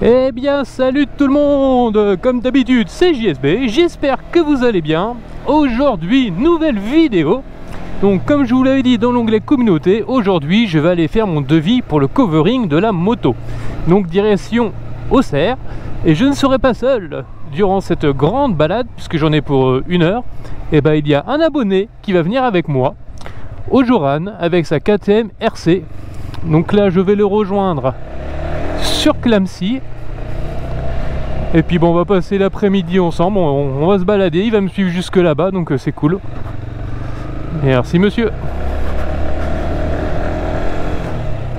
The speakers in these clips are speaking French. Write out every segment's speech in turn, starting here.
Eh bien salut tout le monde, comme d'habitude c'est JSB, j'espère que vous allez bien. Aujourd'hui nouvelle vidéo. Donc comme je vous l'avais dit dans l'onglet communauté, aujourd'hui je vais aller faire mon devis pour le covering de la moto. Donc direction Auxerre, et je ne serai pas seul durant cette grande balade puisque j'en ai pour 1 heure. Et ben il y a un abonné qui va venir avec moi, Ojoran, avec sa KTM RC. Donc là je vais le rejoindre sur Clamecy, et puis bon, on va passer l'après-midi ensemble, on va se balader, il va me suivre jusque là-bas, donc c'est cool. Merci monsieur.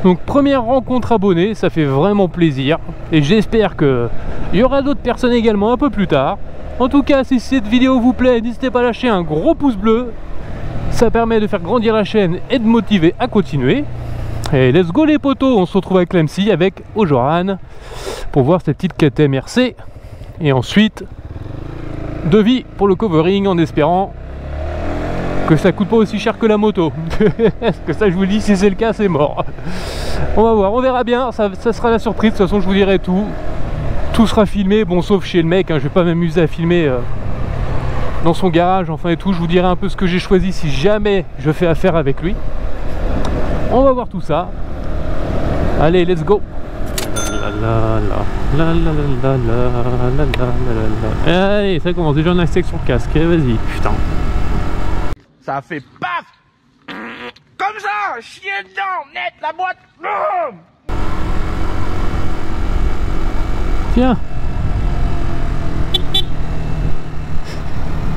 Donc première rencontre abonnée, ça fait vraiment plaisir, et j'espère qu'il y aura d'autres personnes également un peu plus tard. En tout cas, si cette vidéo vous plaît, n'hésitez pas à lâcher un gros pouce bleu, ça permet de faire grandir la chaîne et de motiver à continuer. Et let's go les potos, on se retrouve à Clamecy avec Ojoran pour voir cette petite KTM RC. Et ensuite, devis pour le covering en espérant que ça coûte pas aussi cher que la moto. Parce que ça je vous le dis, si c'est le cas c'est mort. On va voir, on verra bien, ça sera la surprise, de toute façon je vous dirai tout. Tout sera filmé, bon sauf chez le mec, hein, je vais pas m'amuser à filmer dans son garage, enfin et tout. Je vous dirai un peu ce que j'ai choisi si jamais je fais affaire avec lui. On va voir tout ça. Allez, let's go. Allez, ça commence déjà en insecte sur le casque. Vas-y, putain. Ça fait paf. Comme ça, chier dedans, net la boîte. Tiens.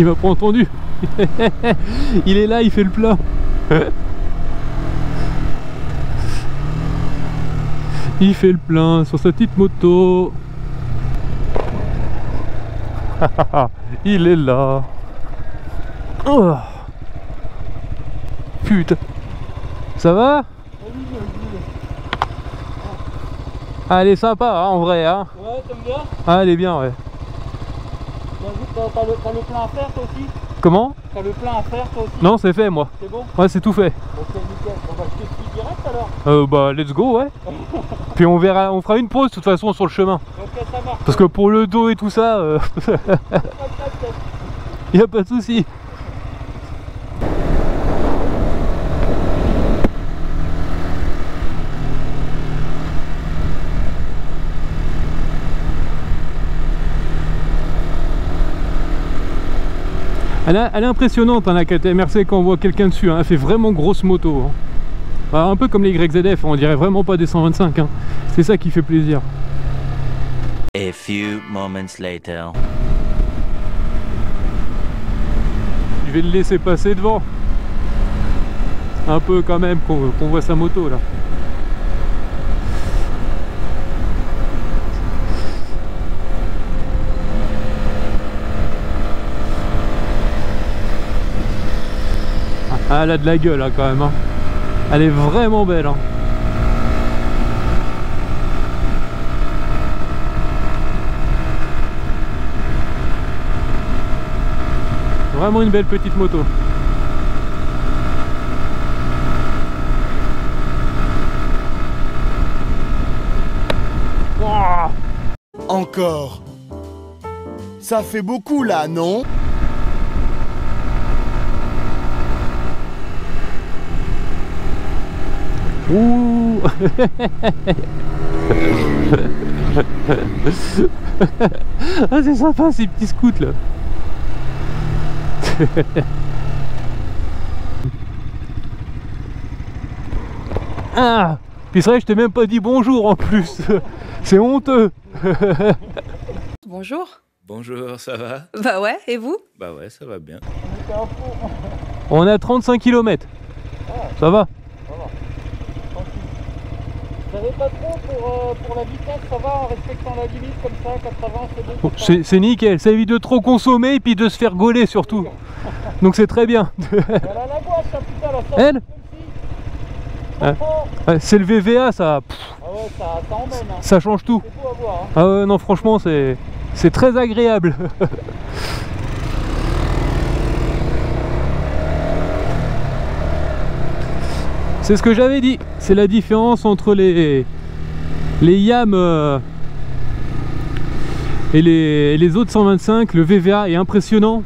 Il m'a pas entendu. Il est là, il fait le plein. Il fait le plein sur sa petite moto. Il est là. Oh. Putain. Ça va? Ah, elle est sympa hein, en vrai hein. Ouais, t'aimes bien? Ah, elle est bien, ouais. T'as le plein à faire toi aussi? Comment? T'as le plein à faire toi aussi? Non, c'est fait moi. C'est bon? Ouais, c'est tout fait. Ok, nickel. On va se suivre direct alors? Bah let's go, ouais. Puis on verra, on fera une pause de toute façon sur le chemin. Ok, ça marche. Parce que pour le dos et tout ça, y a pas de souci. Elle est impressionnante hein, la KTM RC quand on voit quelqu'un dessus, hein. Elle fait vraiment grosse moto hein. Bah, un peu comme les YZF, on dirait vraiment pas des 125 hein. C'est ça qui fait plaisir. A few moments later. Je vais le laisser passer devant. Un peu quand même qu'on voit sa moto là. Ah, elle a de la gueule hein, quand même hein. Elle est vraiment belle hein. Vraiment une belle petite moto. Wow. Encore. Ça fait beaucoup là, non? Ouh. Ah, c'est sympa ces petits scouts là. Ah, puis c'est vrai que je t'ai même pas dit bonjour en plus. C'est honteux. Bonjour. Bonjour, ça va? Bah ouais, et vous? Bah ouais, ça va bien. On a 35 km. Ça va? Vous n'avez pas trop pour la vitesse, ça va en respectant la limite comme ça, 80 c'est bon? C'est nickel, ça évite de trop consommer et puis de se faire gauler surtout. Donc c'est très bien. Elle a la gauche, hein, putain, la sortie Elle? comme si. C'est le VVA, ça. Ah ouais, ça emmène. Hein. Ça change tout. C'est beau à voir. Hein. Ah ouais, non, franchement, c'est très agréable. C'est ce que j'avais dit. C'est la différence entre les YAM Et les autres 125, le VVA est impressionnant.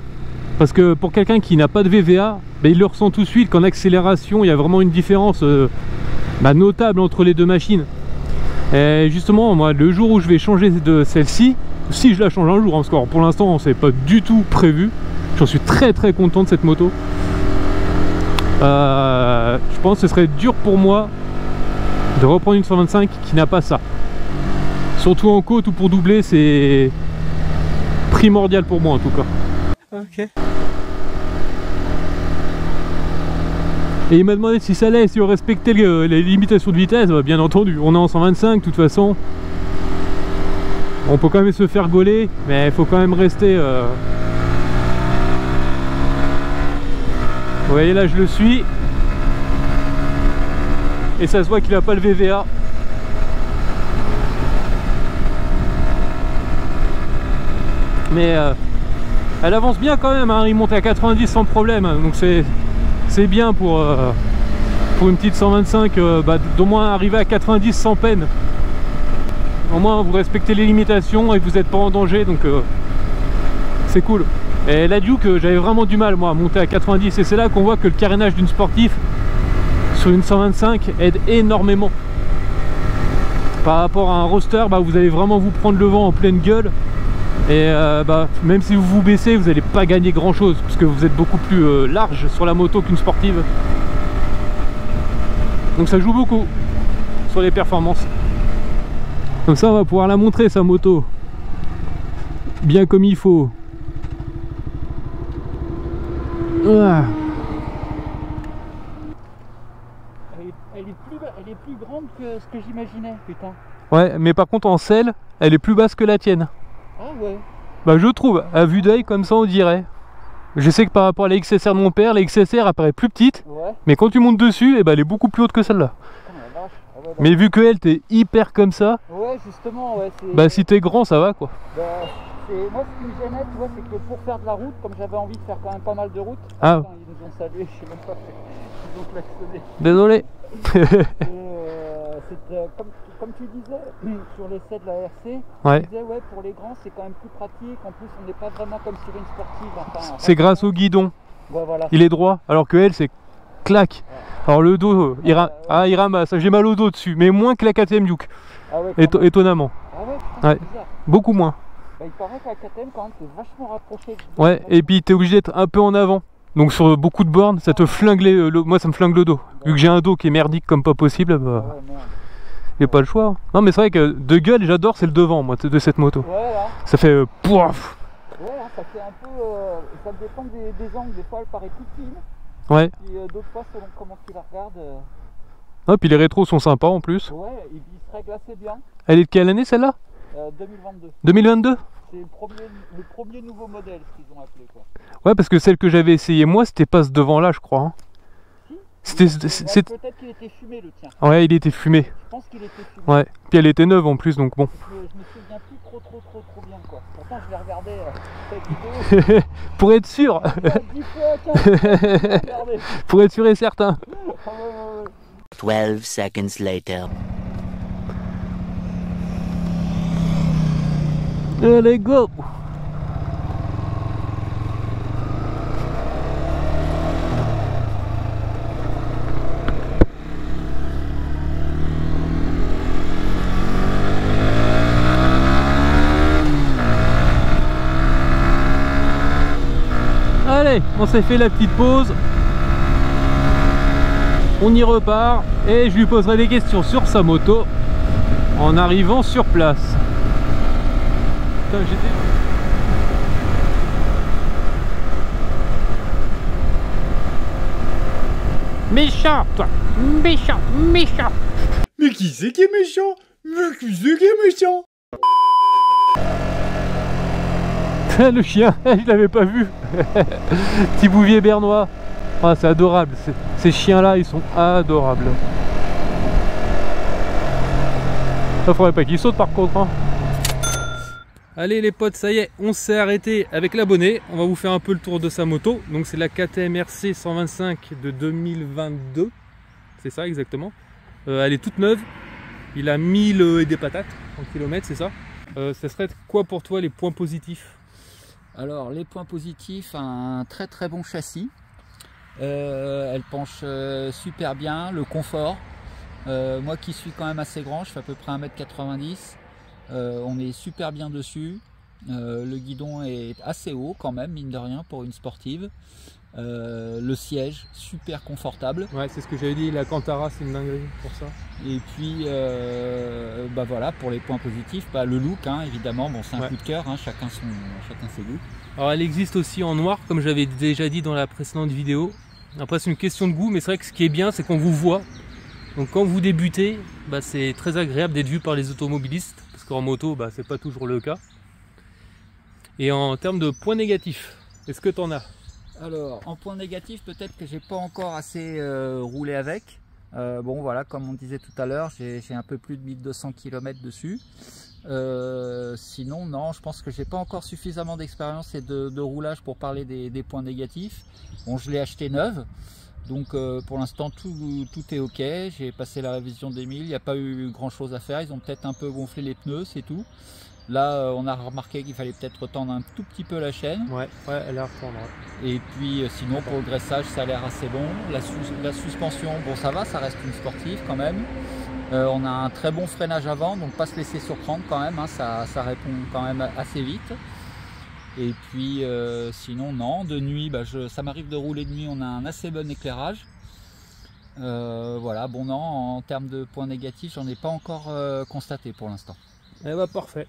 Parce que pour quelqu'un qui n'a pas de VVA, ben, il le ressent tout de suite qu'en accélération, il y a vraiment une différence notable entre les deux machines. Et justement, moi, le jour où je vais changer de celle-ci, si je la change un jour, hein, parce que pour l'instant, c'est pas du tout prévu. J'en suis très content de cette moto. Je pense que ce serait dur pour moi de reprendre une 125 qui n'a pas ça. Surtout en côte ou pour doubler, c'est primordial pour moi en tout cas. Ok. Et il m'a demandé si ça allait, si on respectait les limitations de vitesse. Bah, bien entendu, on est en 125 de toute façon. On peut quand même se faire gauler, mais il faut quand même rester... Vous voyez là, je le suis. Et ça se voit qu'il n'a pas le VVA. Mais elle avance bien quand même, hein. Il monte à 90 sans problème. Donc c'est bien pour une petite 125 d'au moins arriver à 90 sans peine. Au moins vous respectez les limitations et vous n'êtes pas en danger, donc c'est cool. Et la Duke, j'avais vraiment du mal moi à monter à 90, et c'est là qu'on voit que le carénage d'une sportive sur une 125 aide énormément. Par rapport à un roster, vous allez vraiment vous prendre le vent en pleine gueule. Et même si vous vous baissez, vous n'allez pas gagner grand chose, parce que vous êtes beaucoup plus large sur la moto qu'une sportive. Donc ça joue beaucoup sur les performances. Comme ça on va pouvoir la montrer, sa moto, bien comme il faut. Ah. Elle est plus grande que ce que j'imaginais, putain. Ouais, mais par contre en selle, elle est plus basse que la tienne. Ah ouais. Bah je trouve, à vue d'œil comme ça on dirait. Je sais que par rapport à la XSR de mon père, la XSR apparaît plus petite, ouais. Mais quand tu montes dessus, elle est beaucoup plus haute que celle-là. Ah ouais, mais vu que elle, t'es hyper comme ça, ouais, justement, ouais. Si t'es grand, ça va quoi. Moi, ce qui me gênait, tu vois, c'est que pour faire de la route, comme j'avais envie de faire quand même pas mal de route, ah. Attends, ils nous ont salué, je sais même pas, ils ont klaxonné. Désolé. Comme tu disais, sur l'essai de la RC, ouais. Tu disais, ouais, pour les grands, c'est quand même plus pratique. En plus, on n'est pas vraiment comme sur une sportive. Enfin, c'est grâce au guidon. Ouais, voilà. Il est droit, alors que elle, c'est clac. Ouais. Alors le dos, il ramasse. J'ai mal au dos dessus, mais moins que la KTM Duke. Ah ouais, étonnamment. Ah ouais, putain, ouais. Beaucoup moins. Il paraît que la KTM, quand même, t'es vachement rapproché. Ouais, et puis t'es obligé d'être un peu en avant. Donc sur beaucoup de bornes, ça te flingue moi ça me flingue le dos. Vu que j'ai un dos qui est merdique comme pas possible, il n'y a pas le choix. Non mais c'est vrai que de gueule, j'adore, c'est le devant moi de cette moto. Ouais, là. Ça fait pouf. Ouais, ça fait un peu... ça dépend des angles, des fois elle paraît toute fine. Ouais. Puis d'autres fois selon comment tu la regardes... Ah, puis les rétros sont sympas en plus. Ouais, ils se règlent assez bien. Elle est de quelle année celle-là? 2022. 2022? C'est le premier nouveau modèle, ce qu'ils ont appelé quoi. Ouais, parce que celle que j'avais essayé moi, c'était pas ce devant-là, je crois. Hein. Si peut-être qu'il était fumé le tien. Ouais, il était fumé. Je pense qu'il était fumé. Ouais, puis elle était neuve en plus, donc bon. Je me souviens plus trop bien quoi. Pourtant je l'ai regardé cette vidéo. Pour être sûr. Pour être sûr et certain. 12 seconds later. Allez, go! Allez, on s'est fait la petite pause. On y repart et je lui poserai des questions sur sa moto en arrivant sur place. Putain, méchant, toi! Méchant! Mais qui c'est qui est méchant? Mais qui c'est qui est méchant? Le chien, je l'avais pas vu. Petit bouvier bernois. Ah, c'est adorable. Ces chiens-là, ils sont adorables. Ça faudrait pas qu'ils sautent par contre. Hein. Allez les potes, ça y est, on s'est arrêté avec l'abonné. On va vous faire un peu le tour de sa moto. Donc c'est la KTM RC 125 de 2022. C'est ça exactement. Elle est toute neuve. Il a 1000 et des patates en kilomètres, c'est ça. Ce serait quoi pour toi les points positifs? Alors les points positifs, un très très bon châssis. Elle penche super bien, le confort. Moi qui suis quand même assez grand, je fais à peu près 1m90, on est super bien dessus. Le guidon est assez haut quand même, mine de rien, pour une sportive. Le siège super confortable. Ouais, c'est ce que j'avais dit, la Cantara c'est une dinguerie pour ça. Et puis bah voilà, pour les points positifs, bah, le look hein, évidemment, bon c'est un coup de cœur, hein, chacun ses goûts. Alors elle existe aussi en noir comme j'avais déjà dit dans la précédente vidéo. Après c'est une question de goût, mais c'est vrai que ce qui est bien c'est qu'on vous voit. Donc quand vous débutez, bah, c'est très agréable d'être vu par les automobilistes, parce qu'en moto bah, c'est pas toujours le cas. Et en termes de points négatifs, est-ce que tu en as? Alors, en point négatif, peut-être que j'ai pas encore assez roulé avec. Bon, voilà, comme on disait tout à l'heure, j'ai un peu plus de 1200 km dessus. Sinon, non, je pense que j'ai pas encore suffisamment d'expérience et de roulage pour parler des points négatifs. Bon, je l'ai acheté neuve, donc pour l'instant, tout est ok. J'ai passé la révision des 1000, il n'y a pas eu grand-chose à faire. Ils ont peut-être un peu gonflé les pneus, c'est tout. Là, on a remarqué qu'il fallait peut-être retendre un tout petit peu la chaîne. Ouais, elle est à reprendre. Ouais. Et puis, sinon, pour le graissage, ça a l'air assez bon. La suspension, bon, ça va, ça reste une sportive quand même. On a un très bon freinage avant, donc pas se laisser surprendre quand même. Hein, ça répond quand même assez vite. Et puis, sinon, non, de nuit, bah, ça m'arrive de rouler de nuit, on a un assez bon éclairage. Voilà, bon, non, en termes de points négatifs, j'en ai pas encore constaté pour l'instant. Eh bah parfait.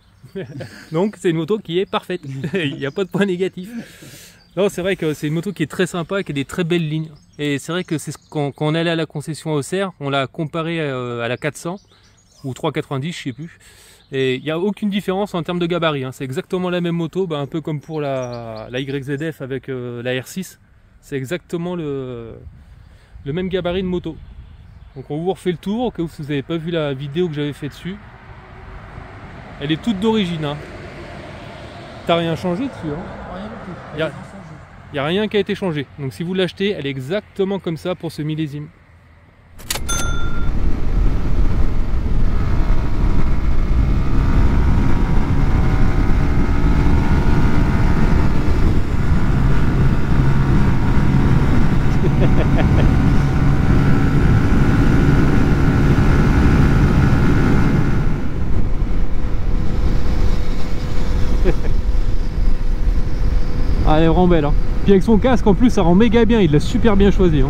Donc c'est une moto qui est parfaite. Il n'y a pas de point négatif. Non, c'est vrai que c'est une moto qui est très sympa, qui a des très belles lignes. Et c'est vrai que c'est quand on allait à la concession à Auxerre, on l'a comparé à la 400 ou 390, je sais plus. Et il n'y a aucune différence en termes de gabarit. Hein. C'est exactement la même moto, bah, un peu comme pour la YZF avec la R6. C'est exactement le même gabarit de moto. Donc on vous refait le tour, au cas où vous n'avez pas vu la vidéo que j'avais fait dessus. Elle est toute d'origine. Hein. T'as rien changé dessus. Hein. Rien du tout. Il n'y a rien qui a été changé. Donc si vous l'achetez, elle est exactement comme ça pour ce millésime. Ah, elle est vraiment belle. Hein. Puis avec son casque en plus ça rend méga bien, il l'a super bien choisi. Hein.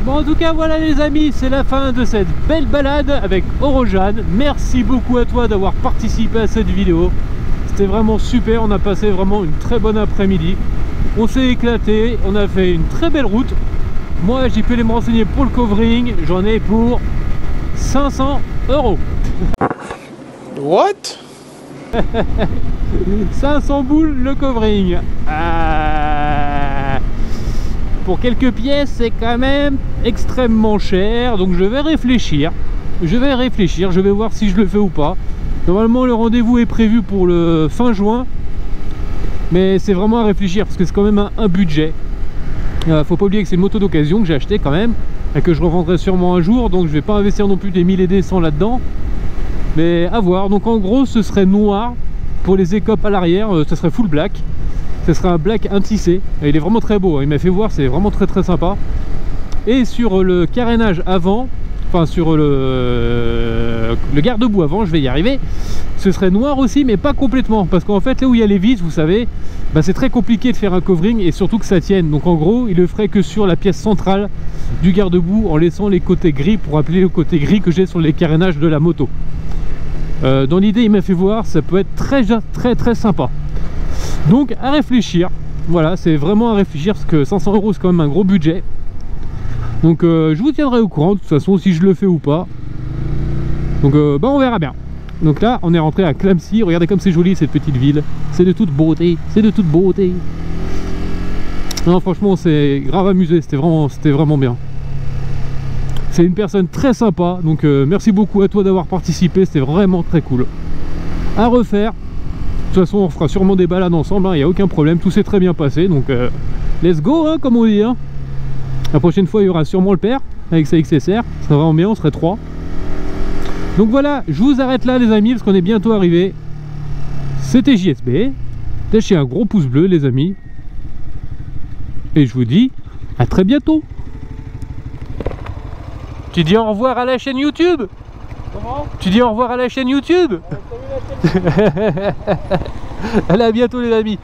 Bon en tout cas voilà les amis, c'est la fin de cette belle balade avec Orojane. Merci beaucoup à toi d'avoir participé à cette vidéo. C'était vraiment super, on a passé vraiment une très bonne après-midi. On s'est éclaté, on a fait une très belle route. Moi j'ai pu aller me renseigner pour le covering, j'en ai pour 500 €. What? 500 boules le covering. Pour quelques pièces c'est quand même extrêmement cher, donc je vais réfléchir, je vais voir si je le fais ou pas. Normalement le rendez-vous est prévu pour le fin juin, mais c'est vraiment à réfléchir parce que c'est quand même un budget. Faut pas oublier que c'est une moto d'occasion que j'ai acheté quand même et que je revendrai sûrement un jour, donc je vais pas investir non plus des 1000 et des 100 là-dedans, mais à voir. Donc en gros ce serait noir pour les écopes à l'arrière, ce serait full black, ce serait un black intissé et il est vraiment très beau, hein. Il m'a fait voir, c'est vraiment très sympa. Et sur le carénage avant, enfin sur le garde-boue avant, je vais y arriver, ce serait noir aussi mais pas complètement, parce qu'en fait là où il y a les vis, vous savez, bah, c'est très compliqué de faire un covering et surtout que ça tienne. Donc en gros il le ferait que sur la pièce centrale du garde-boue en laissant les côtés gris, pour rappeler le côté gris que j'ai sur les carénages de la moto. Dans l'idée il m'a fait voir, ça peut être très sympa. Donc à réfléchir, voilà, c'est vraiment à réfléchir parce que 500 € c'est quand même un gros budget. Donc je vous tiendrai au courant de toute façon si je le fais ou pas. Donc bah on verra bien. Donc là on est rentré à Clamecy, regardez comme c'est joli cette petite ville. C'est de toute beauté, c'est de toute beauté. Non franchement c'est grave amusé, c'était vraiment bien. C'est une personne très sympa, donc merci beaucoup à toi d'avoir participé, c'était vraiment très cool. À refaire. toute façon, on fera sûrement des balades ensemble, il n'y a aucun problème, tout s'est très bien passé, donc let's go, hein, comme on dit. Hein. La prochaine fois, il y aura sûrement le père avec sa XSR, ça serait vraiment bien, on serait 3. Donc voilà, je vous arrête là les amis, parce qu'on est bientôt arrivé. C'était JSB, lâchez un gros pouce bleu les amis, et je vous dis à très bientôt. Tu dis au revoir à la chaîne YouTube. Comment? Tu dis au revoir à la chaîne YouTube. Salut la chaîne. Allez, à bientôt les amis.